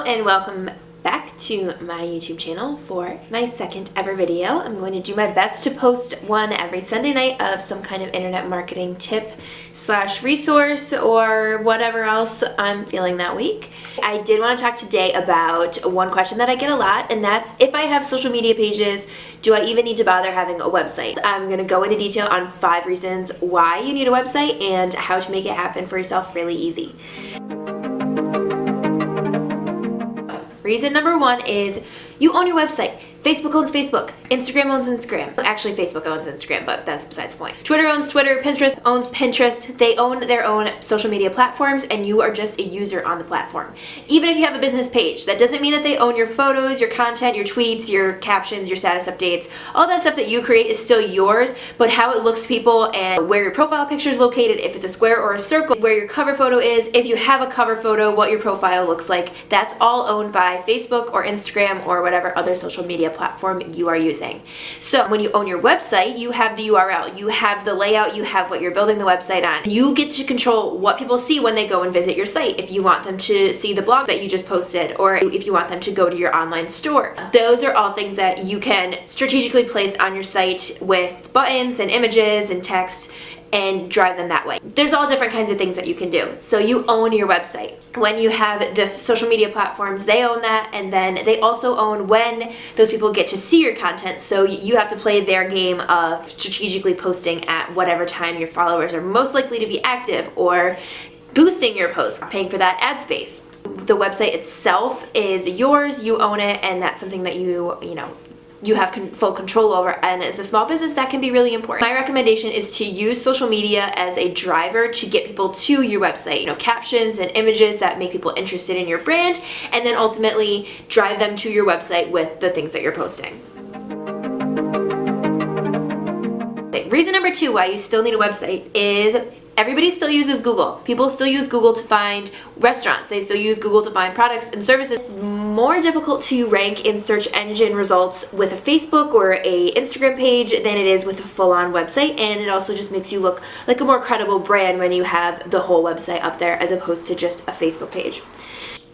and welcome back to my YouTube channel for my second ever video. I'm going to do my best to post one every Sunday night of some kind of internet marketing tip / resource or whatever else I'm feeling that week. I did want to talk today about one question that I get a lot, and that's if I have social media pages, do I even need to bother having a website? I'm going to go into detail on 5 reasons why you need a website and how to make it happen for yourself really easy. Reason number 1 is you own your website. Facebook owns Facebook. Instagram owns Instagram. Actually, Facebook owns Instagram, but that's besides the point. Twitter owns Twitter. Pinterest owns Pinterest. They own their own social media platforms, and you are just a user on the platform. Even if you have a business page, that doesn't mean that they own your photos, your content, your tweets, your captions, your status updates. All that stuff that you create is still yours, but how it looks to people and where your profile picture is located, if it's a square or a circle, where your cover photo is, if you have a cover photo, what your profile looks like, that's all owned by Facebook or Instagram or whatever other social media platform you are using. So when you own your website, you have the URL, you have the layout, you have what you're building the website on. You get to control what people see when they go and visit your site. If you want them to see the blog that you just posted, or if you want them to go to your online store. Those are all things that you can strategically place on your site with buttons and images and text and drive them that way. There's all different kinds of things that you can do. So you own your website. When you have the social media platforms, they own that, and then they also own when those people get to see your content. So you have to play their game of strategically posting at whatever time your followers are most likely to be active, or boosting your posts, paying for that ad space. The website itself is yours, you own it, and that's something that you have full control over, and as a small business that can be really important. My recommendation is to use social media as a driver to get people to your website. Captions and images that make people interested in your brand, and then ultimately drive them to your website with the things that you're posting. Reason number 2 why you still need a website is everybody still uses Google. People still use Google to find restaurants. They still use Google to find products and services. It's more difficult to rank in search engine results with a Facebook or a Instagram page than it is with a full-on website, and it also just makes you look like a more credible brand when you have the whole website up there as opposed to just a Facebook page.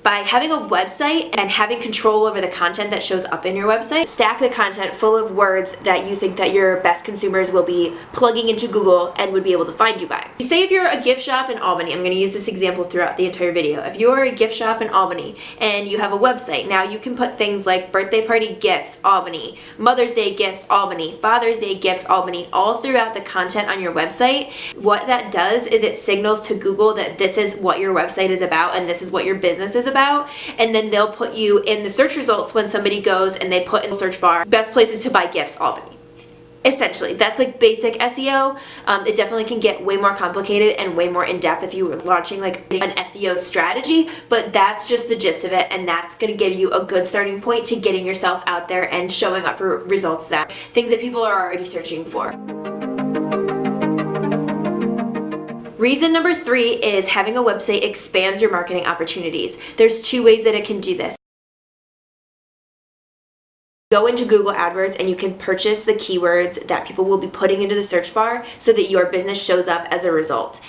By having a website and having control over the content that shows up in your website, stack the content full of words that you think that your best consumers will be plugging into Google and would be able to find you by. Say if you're a gift shop in Albany, I'm going to use this example throughout the entire video. If you're a gift shop in Albany and you have a website, now you can put things like birthday party gifts, Albany, Mother's Day gifts, Albany, Father's Day gifts, Albany, all throughout the content on your website. What that does is it signals to Google that this is what your website is about and this is what your business is about, and then they'll put you in the search results when somebody goes and they put in the search bar best places to buy gifts, Albany. Essentially, that's like basic SEO. It definitely can get way more complicated and way more in-depth if you were launching like an SEO strategy, but that's just the gist of it, and that's going to give you a good starting point to getting yourself out there and showing up for results, that things that people are already searching for. Reason number 3 is having a website expands your marketing opportunities. There's 2 ways that it can do this. Go into Google AdWords and you can purchase the keywords that people will be putting into the search bar so that your business shows up as a result.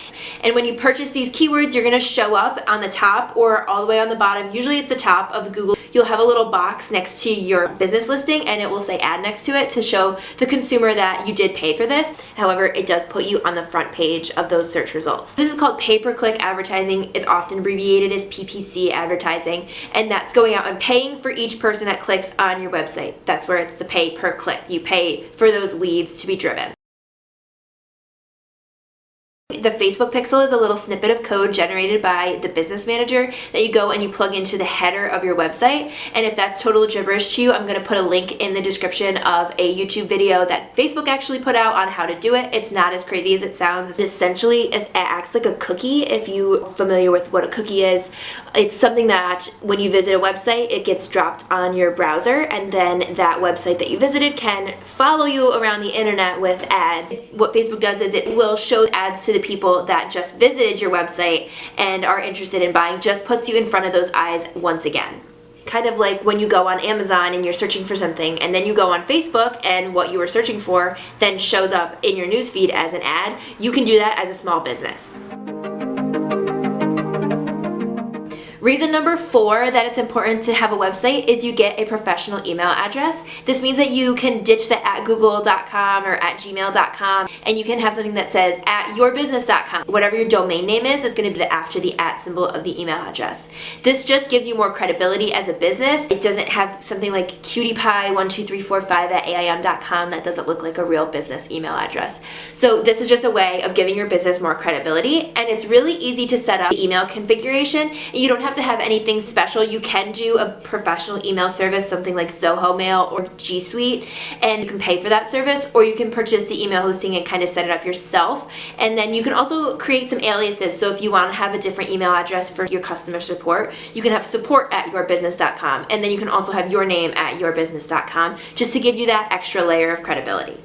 And when you purchase these keywords, you're going to show up on the top or all the way on the bottom. Usually it's the top of Google. You'll have a little box next to your business listing and it will say ad next to it to show the consumer that you did pay for this. However, it does put you on the front page of those search results. This is called pay-per-click advertising. It's often abbreviated as PPC advertising, and that's going out and paying for each person that clicks on your website. That's where it's the pay per click. You pay for those leads to be driven. The Facebook pixel is a little snippet of code generated by the business manager that you go and you plug into the header of your website. And if that's total gibberish to you, I'm going to put a link in the description of a YouTube video that Facebook actually put out on how to do it. It's not as crazy as it sounds. Essentially, it acts like a cookie. If you're familiar with what a cookie is, it's something that when you visit a website, it gets dropped on your browser, and then that website that you visited can follow you around the internet with ads. What Facebook does is it will show ads to the people that just visited your website and are interested in buying, just puts you in front of those eyes once again. Kind of like when you go on Amazon and you're searching for something, and then you go on Facebook and what you were searching for then shows up in your newsfeed as an ad. You can do that as a small business. Reason number 4 that it's important to have a website is you get a professional email address. This means that you can ditch the @google.com or @gmail.com, and you can have something that says @yourbusiness.com. Whatever your domain name is going to be after the @ symbol of the email address. This just gives you more credibility as a business. It doesn't have something like cutiepie12345@aim.com that doesn't look like a real business email address. So this is just a way of giving your business more credibility, and it's really easy to set up the email configuration. You don't have to have anything special. You can do a professional email service, something like Zoho Mail or G Suite, and you can pay for that service, or you can purchase the email hosting and kind of set it up yourself. And then you can also create some aliases. So if you want to have a different email address for your customer support, you can have support@yourbusiness.com, and then you can also have your name @yourbusiness.com, just to give you that extra layer of credibility.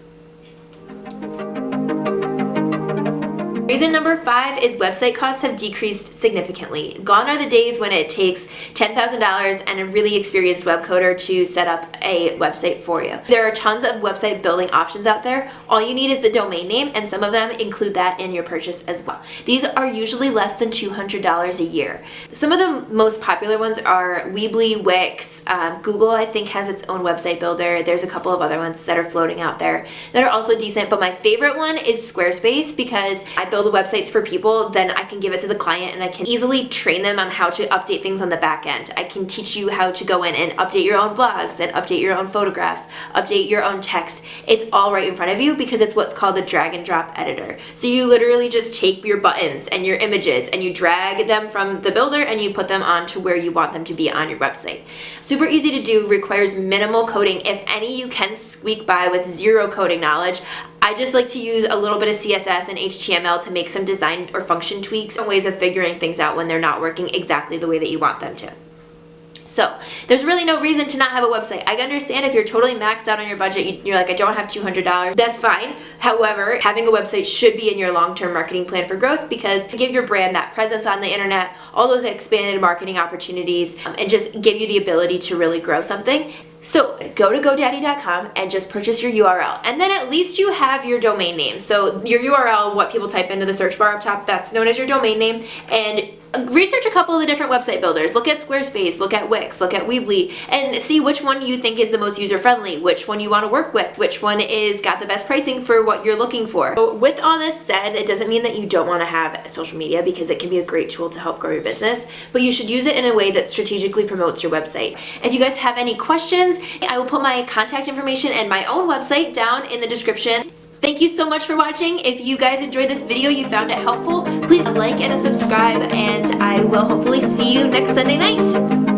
Reason number 5 is website costs have decreased significantly. Gone are the days when it takes $10,000 and a really experienced web coder to set up a website for you. There are tons of website building options out there. All you need is the domain name, and some of them include that in your purchase as well. These are usually less than $200 a year. Some of the most popular ones are Weebly, Wix, Google I think has its own website builder. There's a couple of other ones that are floating out there that are also decent, but my favorite one is Squarespace, because I build websites for people, then I can give it to the client and I can easily train them on how to update things on the back end. I can teach you how to go in and update your own blogs and update your own photographs, update your own text. It's all right in front of you because it's what's called a drag and drop editor. So you literally just take your buttons and your images and you drag them from the builder and you put them onto where you want them to be on your website. Super easy to do, requires minimal coding. If any, you can squeak by with zero coding knowledge. I just like to use a little bit of CSS and HTML to make some design or function tweaks and ways of figuring things out when they're not working exactly the way that you want them to. So there's really no reason to not have a website. I understand if you're totally maxed out on your budget, you're like, I don't have $200, that's fine. However, having a website should be in your long-term marketing plan for growth, because give your brand that presence on the internet, all those expanded marketing opportunities, and just give you the ability to really grow something. So go to GoDaddy.com and just purchase your URL, and then at least you have your domain name. So your URL, what people type into the search bar up top, that's known as your domain name. And research a couple of the different website builders. Look at Squarespace, look at Wix, look at Weebly, and see which one you think is the most user-friendly, which one you want to work with, which one is got the best pricing for what you're looking for. So with all this said, it doesn't mean that you don't want to have social media, because it can be a great tool to help grow your business, but you should use it in a way that strategically promotes your website. If you guys have any questions, I will put my contact information and my own website down in the description. Thank you so much for watching. If you guys enjoyed this video, you found it helpful, please like and subscribe, and I will hopefully see you next Sunday night.